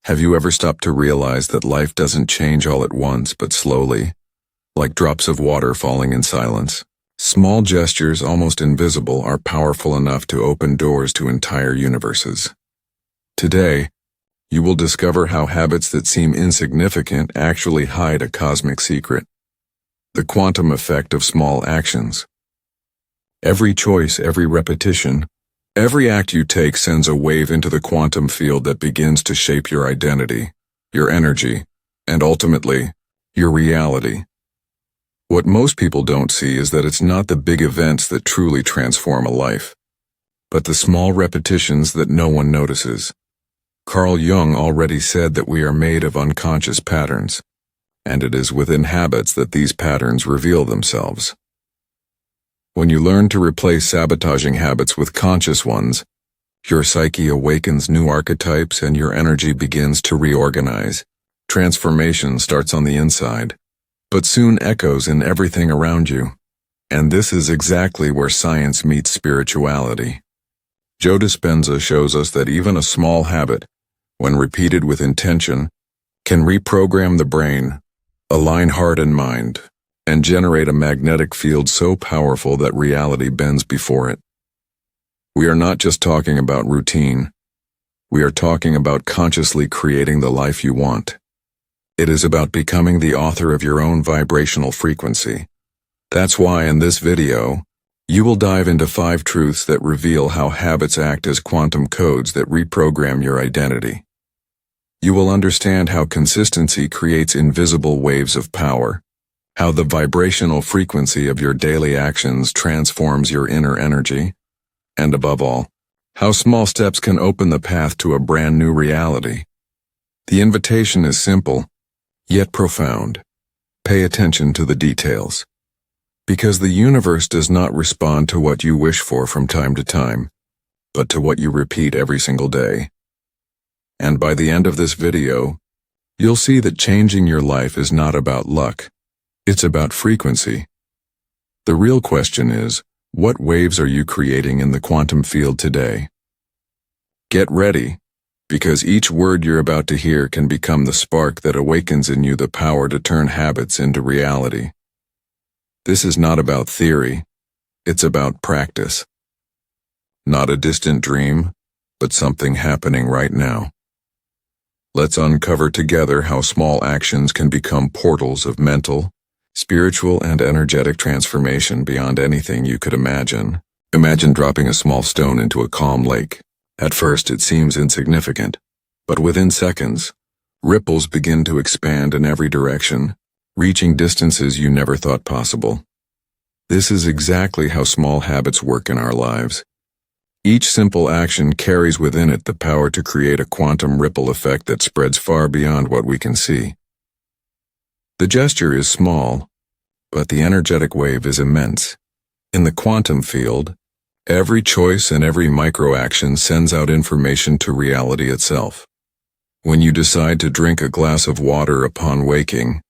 Have you ever stopped to realize that life doesn't change all at once, but slowly, like drops of water falling in silence? Small gestures, almost invisible, are powerful enough to open doors to entire universes. Today, you will discover how habits that seem insignificant actually hide a cosmic secret. The quantum effect of small actions. Every choice, every repetition, every act you take sends a wave into the quantum field that begins to shape your identity, your energy, and ultimately, your reality. What most people don't see is that it's not the big events that truly transform a life, but the small repetitions that no one notices. Carl Jung already said that we are made of unconscious patterns, and it is within habits that these patterns reveal themselves. When you learn to replace sabotaging habits with conscious ones, your psyche awakens new archetypes and your energy begins to reorganize. Transformation starts on the inside, but soon echoes in everything around you. And this is exactly where science meets spirituality. Joe Dispenza shows us that even a small habit, when repeated with intention, can reprogram the brain, align heart and mind, and generate a magnetic field so powerful that reality bends before it. We are not just talking about routine. We are talking about consciously creating the life you want. It is about becoming the author of your own vibrational frequency. That's why in this video, you will dive into 5 truths that reveal how habits act as quantum codes that reprogram your identity. You will understand how consistency creates invisible waves of power, how the vibrational frequency of your daily actions transforms your inner energy, and above all, how small steps can open the path to a brand new reality. The invitation is simple, yet profound. Pay attention to the details. Because the universe does not respond to what you wish for from time to time, but to what you repeat every single day. And by the end of this video, you'll see that changing your life is not about luck. It's about frequency. The real question is, what waves are you creating in the quantum field today? Get ready, because each word you're about to hear can become the spark that awakens in you the power to turn habits into reality. This is not about theory, it's about practice. Not a distant dream, but something happening right now. Let's uncover together how small actions can become portals of mental, spiritual, and energetic transformation beyond anything you could imagine. Imagine dropping a small stone into a calm lake. At first it seems insignificant, but within seconds, ripples begin to expand in every direction, reaching distances you never thought possible. This is exactly how small habits work in our lives. Each simple action carries within it the power to create a quantum ripple effect that spreads far beyond what we can see. The gesture is small, but the energetic wave is immense. In the quantum field, every choice and every micro-action sends out information to reality itself. When you decide to drink a glass of water upon waking,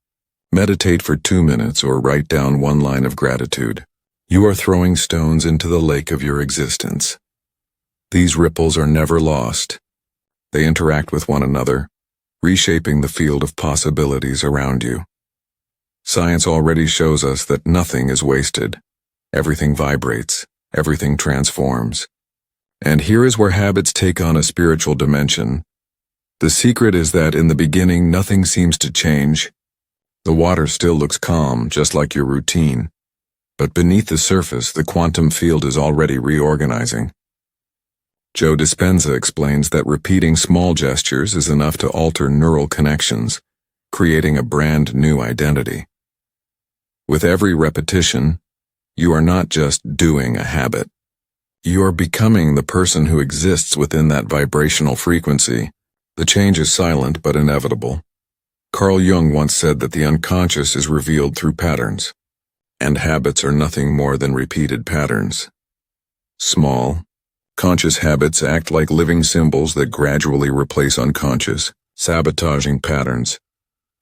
meditate for 2 minutes or write down 1 line of gratitude, you are throwing stones into the lake of your existence. These ripples are never lost. They interact with one another, reshaping the field of possibilities around you. Science already shows us that nothing is wasted. Everything vibrates, everything transforms. And here is where habits take on a spiritual dimension. The secret is that in the beginning nothing seems to change. The water still looks calm, just like your routine. But beneath the surface, the quantum field is already reorganizing. Joe Dispenza explains that repeating small gestures is enough to alter neural connections, creating a brand new identity. With every repetition, you are not just doing a habit. You are becoming the person who exists within that vibrational frequency. The change is silent but inevitable. Carl Jung once said that the unconscious is revealed through patterns, and habits are nothing more than repeated patterns. Small, conscious habits act like living symbols that gradually replace unconscious, sabotaging patterns.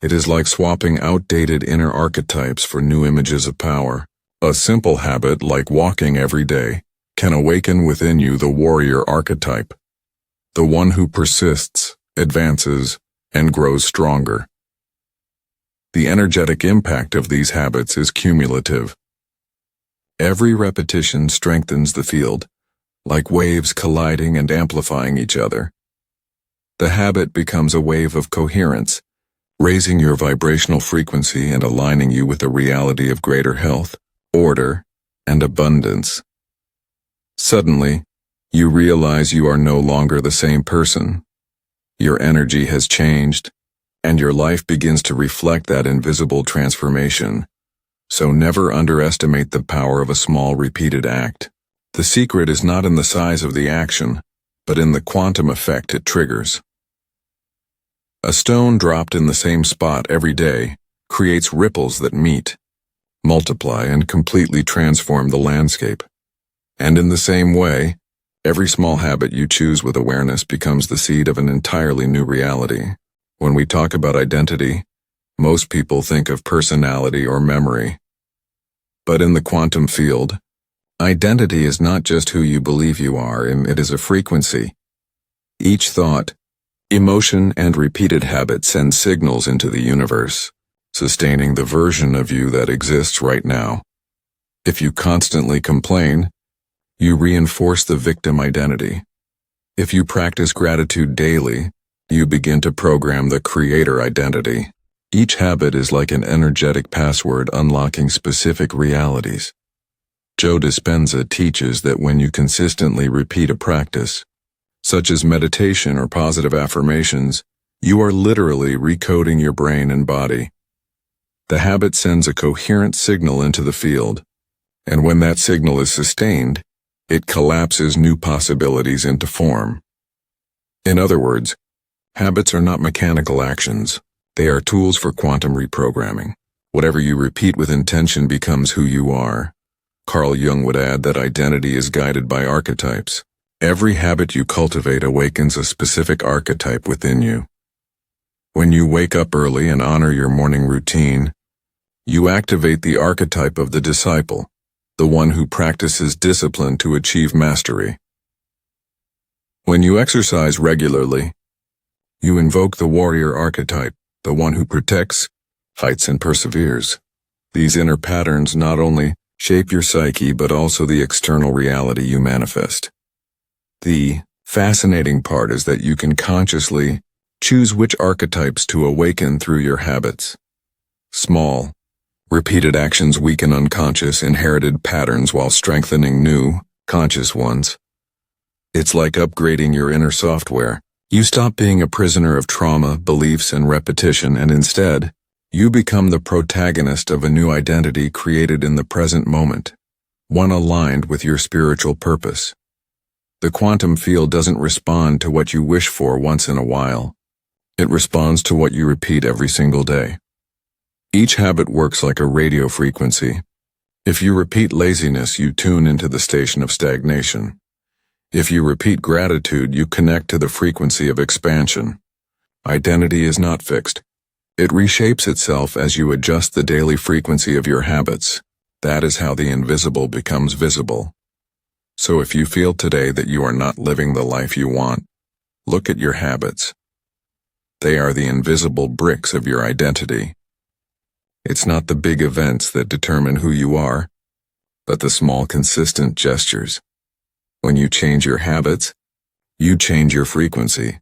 It is like swapping outdated inner archetypes for new images of power. A simple habit like walking every day can awaken within you the warrior archetype, the one who persists, advances, and grows stronger. The energetic impact of these habits is cumulative. Every repetition strengthens the field, like waves colliding and amplifying each other. The habit becomes a wave of coherence, raising your vibrational frequency and aligning you with the reality of greater health, order, and abundance. Suddenly, you realize you are no longer the same person. Your energy has changed, and your life begins to reflect that invisible transformation. So never underestimate the power of a small repeated act. The secret is not in the size of the action, but in the quantum effect it triggers. A stone dropped in the same spot every day creates ripples that meet, multiply, and completely transform the landscape. And in the same way, every small habit you choose with awareness becomes the seed of an entirely new reality. When we talk about identity, most people think of personality or memory. But in the quantum field, identity is not just who you believe you are, it is a frequency. Each thought, emotion, and repeated habit send signals into the universe, sustaining the version of you that exists right now. If you constantly complain, you reinforce the victim identity. If you practice gratitude daily, you begin to program the creator identity. Each habit is like an energetic password unlocking specific realities. Joe Dispenza teaches that when you consistently repeat a practice, such as meditation or positive affirmations, you are literally recoding your brain and body. The habit sends a coherent signal into the field, and when that signal is sustained, it collapses new possibilities into form. In other words, habits are not mechanical actions. They are tools for quantum reprogramming. Whatever you repeat with intention becomes who you are. Carl Jung would add that identity is guided by archetypes. Every habit you cultivate awakens a specific archetype within you. When you wake up early and honor your morning routine, you activate the archetype of the disciple, the one who practices discipline to achieve mastery. When you exercise regularly, you invoke the warrior archetype, the one who protects, fights, and perseveres. These inner patterns not only shape your psyche but also the external reality you manifest. The fascinating part is that you can consciously choose which archetypes to awaken through your habits. Small, repeated actions weaken unconscious, inherited patterns while strengthening new, conscious ones. It's like upgrading your inner software. You stop being a prisoner of trauma, beliefs, and repetition, and instead, you become the protagonist of a new identity created in the present moment, one aligned with your spiritual purpose. The quantum field doesn't respond to what you wish for once in a while. It responds to what you repeat every single day. Each habit works like a radio frequency. If you repeat laziness, you tune into the station of stagnation. If you repeat gratitude, you connect to the frequency of expansion. Identity is not fixed. It reshapes itself as you adjust the daily frequency of your habits. That is how the invisible becomes visible. So if you feel today that you are not living the life you want, look at your habits. They are the invisible bricks of your identity. It's not the big events that determine who you are, but the small, consistent gestures. When you change your habits, you change your frequency.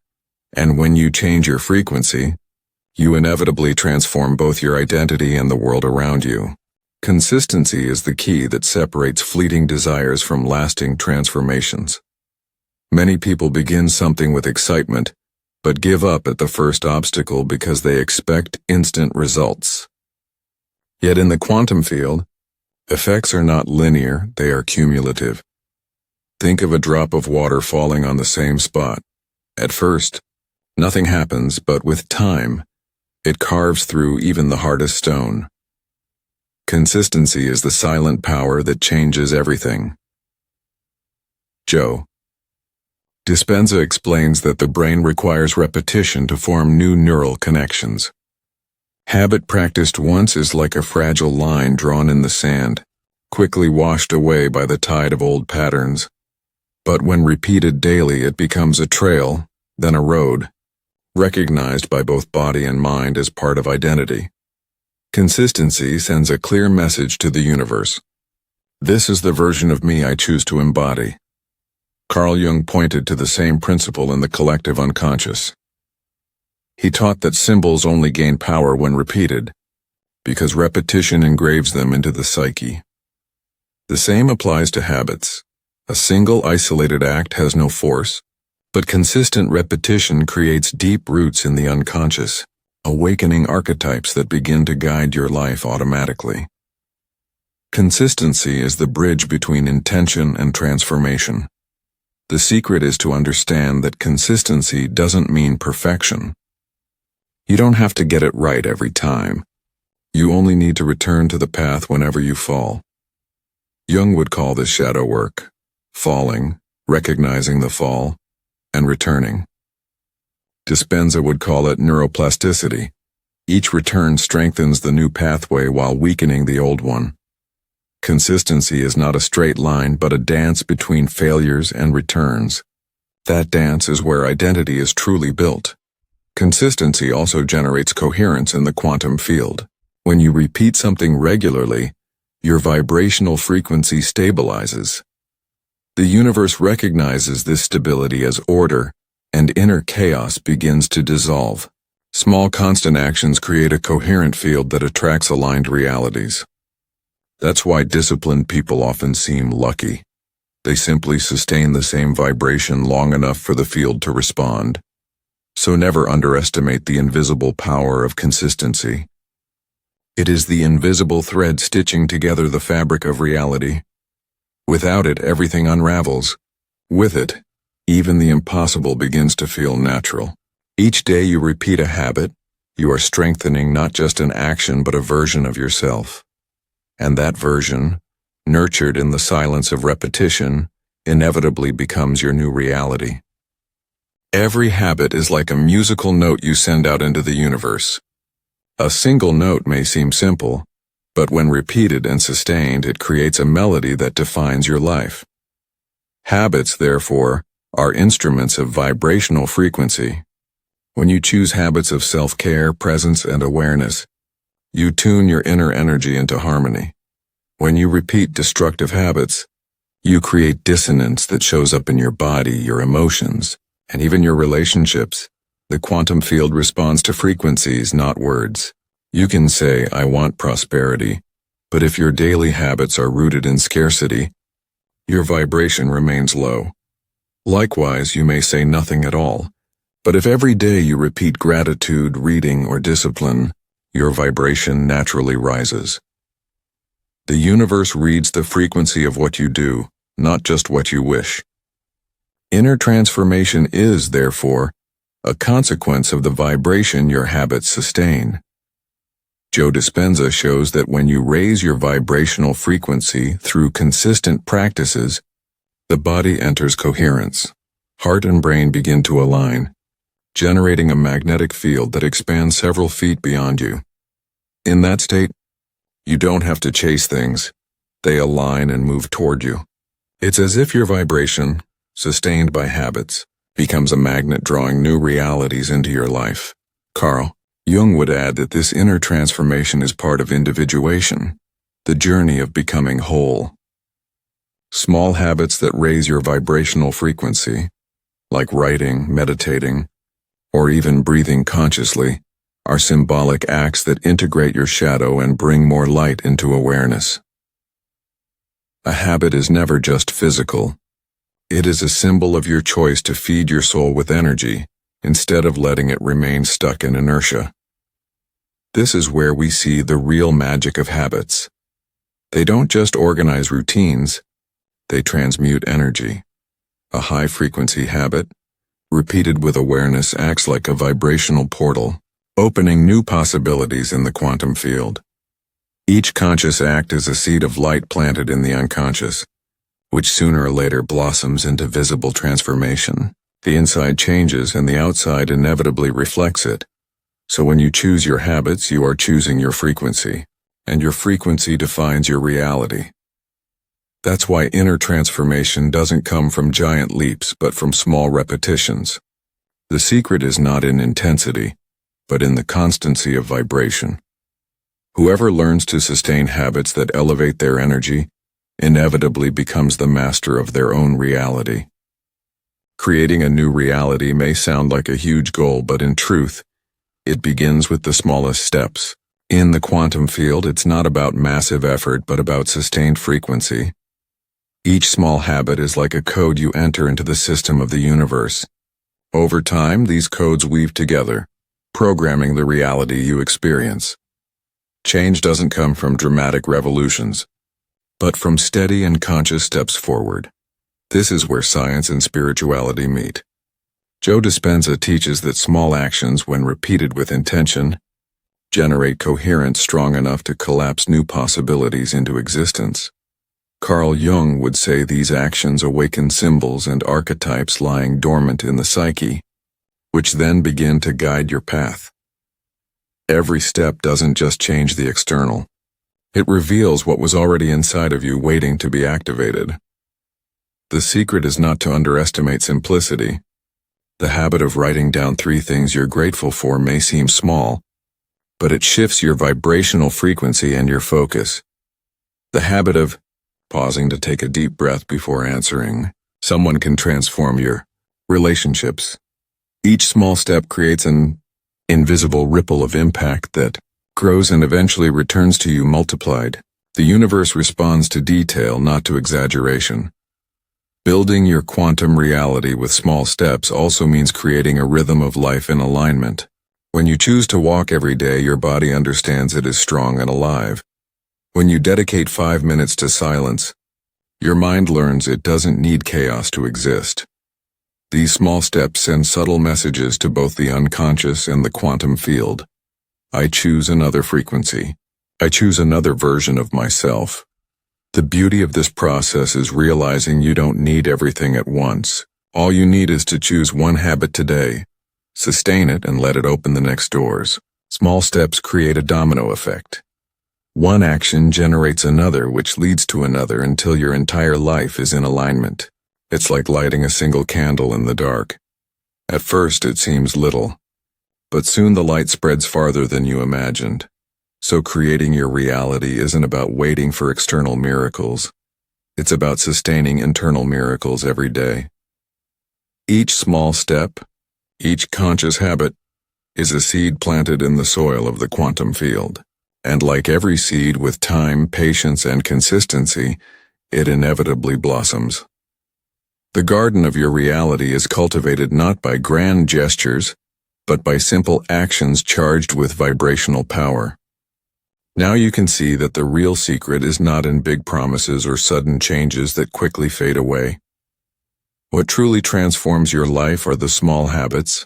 And when you change your frequency, you inevitably transform both your identity and the world around you. Consistency is the key that separates fleeting desires from lasting transformations. Many people begin something with excitement, but give up at the first obstacle because they expect instant results. Yet in the quantum field, effects are not linear, they are cumulative. Think of a drop of water falling on the same spot. At first, nothing happens, but with time, it carves through even the hardest stone. Consistency is the silent power that changes everything. Joe Dispenza explains that the brain requires repetition to form new neural connections. Habit practiced once is like a fragile line drawn in the sand, quickly washed away by the tide of old patterns. But when repeated daily, it becomes a trail, then a road, recognized by both body and mind as part of identity. Consistency sends a clear message to the universe. This is the version of me I choose to embody. Carl Jung pointed to the same principle in the collective unconscious. He taught that symbols only gain power when repeated, because repetition engraves them into the psyche. The same applies to habits. A single isolated act has no force, but consistent repetition creates deep roots in the unconscious, awakening archetypes that begin to guide your life automatically. Consistency is the bridge between intention and transformation. The secret is to understand that consistency doesn't mean perfection. You don't have to get it right every time. You only need to return to the path whenever you fall. Jung would call this shadow work: falling, recognizing the fall, and returning. Dispenza would call it neuroplasticity. Each return strengthens the new pathway while weakening the old one. Consistency is not a straight line, but a dance between failures and returns. That dance is where identity is truly built. Consistency also generates coherence in the quantum field. When you repeat something regularly, your vibrational frequency stabilizes. The universe recognizes this stability as order, and inner chaos begins to dissolve. Small constant actions create a coherent field that attracts aligned realities. That's why disciplined people often seem lucky. They simply sustain the same vibration long enough for the field to respond. So never underestimate the invisible power of consistency. It is the invisible thread stitching together the fabric of reality. Without it, everything unravels. With it, even the impossible begins to feel natural. Each day you repeat a habit, you are strengthening not just an action but a version of yourself. And that version, nurtured in the silence of repetition, inevitably becomes your new reality. Every habit is like a musical note you send out into the universe. A single note may seem simple, but when repeated and sustained, it creates a melody that defines your life. Habits, therefore, are instruments of vibrational frequency. When you choose habits of self-care, presence, and awareness, you tune your inner energy into harmony. When you repeat destructive habits, you create dissonance that shows up in your body, your emotions, and even your relationships. The quantum field responds to frequencies, not words. You can say, "I want prosperity," but if your daily habits are rooted in scarcity, your vibration remains low. Likewise, you may say nothing at all, but if every day you repeat gratitude, reading, or discipline, your vibration naturally rises. The universe reads the frequency of what you do, not just what you wish. Inner transformation is, therefore, a consequence of the vibration your habits sustain. Joe Dispenza shows that when you raise your vibrational frequency through consistent practices, the body enters coherence. Heart and brain begin to align, generating a magnetic field that expands several feet beyond you. In that state, you don't have to chase things. They align and move toward you. It's as if your vibration, sustained by habits, becomes a magnet drawing new realities into your life. Carl Jung would add that this inner transformation is part of individuation, the journey of becoming whole. Small habits that raise your vibrational frequency, like writing, meditating, or even breathing consciously, are symbolic acts that integrate your shadow and bring more light into awareness. A habit is never just physical. It is a symbol of your choice to feed your soul with energy, instead of letting it remain stuck in inertia. This is where we see the real magic of habits. They don't just organize routines, they transmute energy. A high-frequency habit, repeated with awareness, acts like a vibrational portal, opening new possibilities in the quantum field. Each conscious act is a seed of light planted in the unconscious, which sooner or later blossoms into visible transformation. The inside changes and the outside inevitably reflects it. So when you choose your habits, you are choosing your frequency, and your frequency defines your reality. That's why inner transformation doesn't come from giant leaps but from small repetitions. The secret is not in intensity, but in the constancy of vibration. Whoever learns to sustain habits that elevate their energy inevitably becomes the master of their own reality. Creating a new reality may sound like a huge goal, but in truth, it begins with the smallest steps. In the quantum field, it's not about massive effort, but about sustained frequency. Each small habit is like a code you enter into the system of the universe. Over time, these codes weave together, programming the reality you experience. Change doesn't come from dramatic revolutions, but from steady and conscious steps forward. This is where science and spirituality meet. Joe Dispenza teaches that small actions, when repeated with intention, generate coherence strong enough to collapse new possibilities into existence. Carl Jung would say these actions awaken symbols and archetypes lying dormant in the psyche, which then begin to guide your path. Every step doesn't just change the external. It reveals what was already inside of you waiting to be activated. The secret is not to underestimate simplicity. The habit of writing down 3 things you're grateful for may seem small, but it shifts your vibrational frequency and your focus. The habit of pausing to take a deep breath before answering someone can transform your relationships. Each small step creates an invisible ripple of impact that grows and eventually returns to you multiplied. The universe responds to detail, not to exaggeration. Building your quantum reality with small steps also means creating a rhythm of life in alignment. When you choose to walk every day, your body understands it is strong and alive. When you dedicate 5 minutes to silence, your mind learns it doesn't need chaos to exist. These small steps send subtle messages to both the unconscious and the quantum field. I choose another frequency. I choose another version of myself. The beauty of this process is realizing you don't need everything at once. All you need is to choose one habit today. Sustain it and let it open the next doors. Small steps create a domino effect. One action generates another, which leads to another until your entire life is in alignment. It's like lighting a single candle in the dark. At first it seems little, but soon the light spreads farther than you imagined. So creating your reality isn't about waiting for external miracles. It's about sustaining internal miracles every day. Each small step, each conscious habit, is a seed planted in the soil of the quantum field. And like every seed, with time, patience, and consistency, it inevitably blossoms. The garden of your reality is cultivated not by grand gestures, but by simple actions charged with vibrational power. Now you can see that the real secret is not in big promises or sudden changes that quickly fade away. What truly transforms your life are the small habits,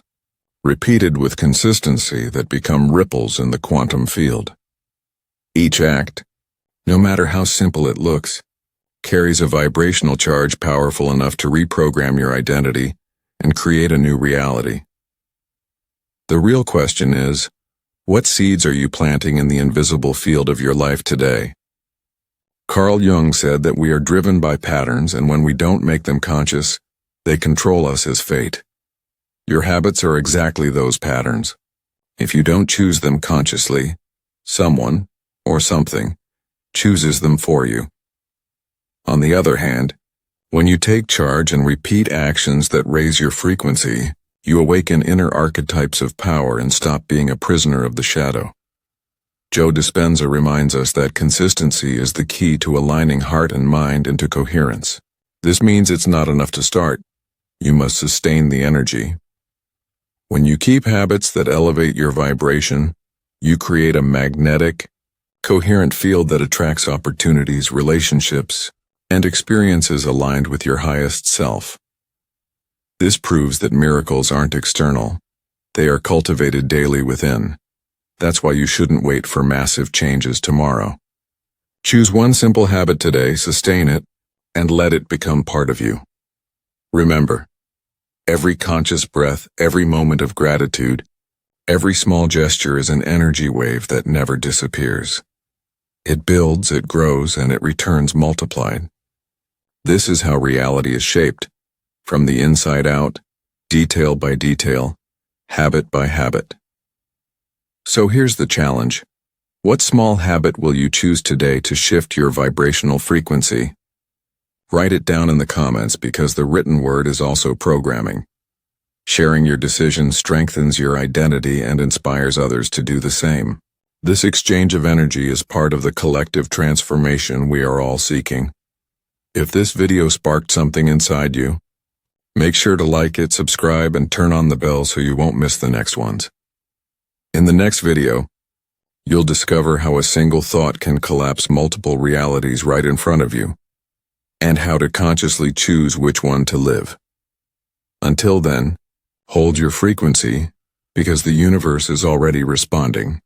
repeated with consistency, that become ripples in the quantum field. Each act, no matter how simple it looks, carries a vibrational charge powerful enough to reprogram your identity and create a new reality. The real question is, what seeds are you planting in the invisible field of your life today? Carl Jung said that we are driven by patterns, and when we don't make them conscious, they control us as fate. Your habits are exactly those patterns. If you don't choose them consciously, someone, or something, chooses them for you. On the other hand, when you take charge and repeat actions that raise your frequency, you awaken inner archetypes of power and stop being a prisoner of the shadow. Joe Dispenza reminds us that consistency is the key to aligning heart and mind into coherence. This means it's not enough to start. You must sustain the energy. When you keep habits that elevate your vibration, you create a magnetic, coherent field that attracts opportunities, relationships, and experiences aligned with your highest self. This proves that miracles aren't external. They are cultivated daily within. That's why you shouldn't wait for massive changes tomorrow. Choose one simple habit today, sustain it, and let it become part of you. Remember, every conscious breath, every moment of gratitude, every small gesture is an energy wave that never disappears. It builds, it grows, and it returns multiplied. This is how reality is shaped, from the inside out, detail by detail, habit by habit. So here's the challenge. What small habit will you choose today to shift your vibrational frequency? Write it down in the comments because the written word is also programming. Sharing your decision strengthens your identity and inspires others to do the same. This exchange of energy is part of the collective transformation we are all seeking. If this video sparked something inside you, make sure to like it, subscribe, and turn on the bell so you won't miss the next ones. In the next video, you'll discover how a single thought can collapse multiple realities right in front of you, and how to consciously choose which one to live. Until then, hold your frequency, because the universe is already responding.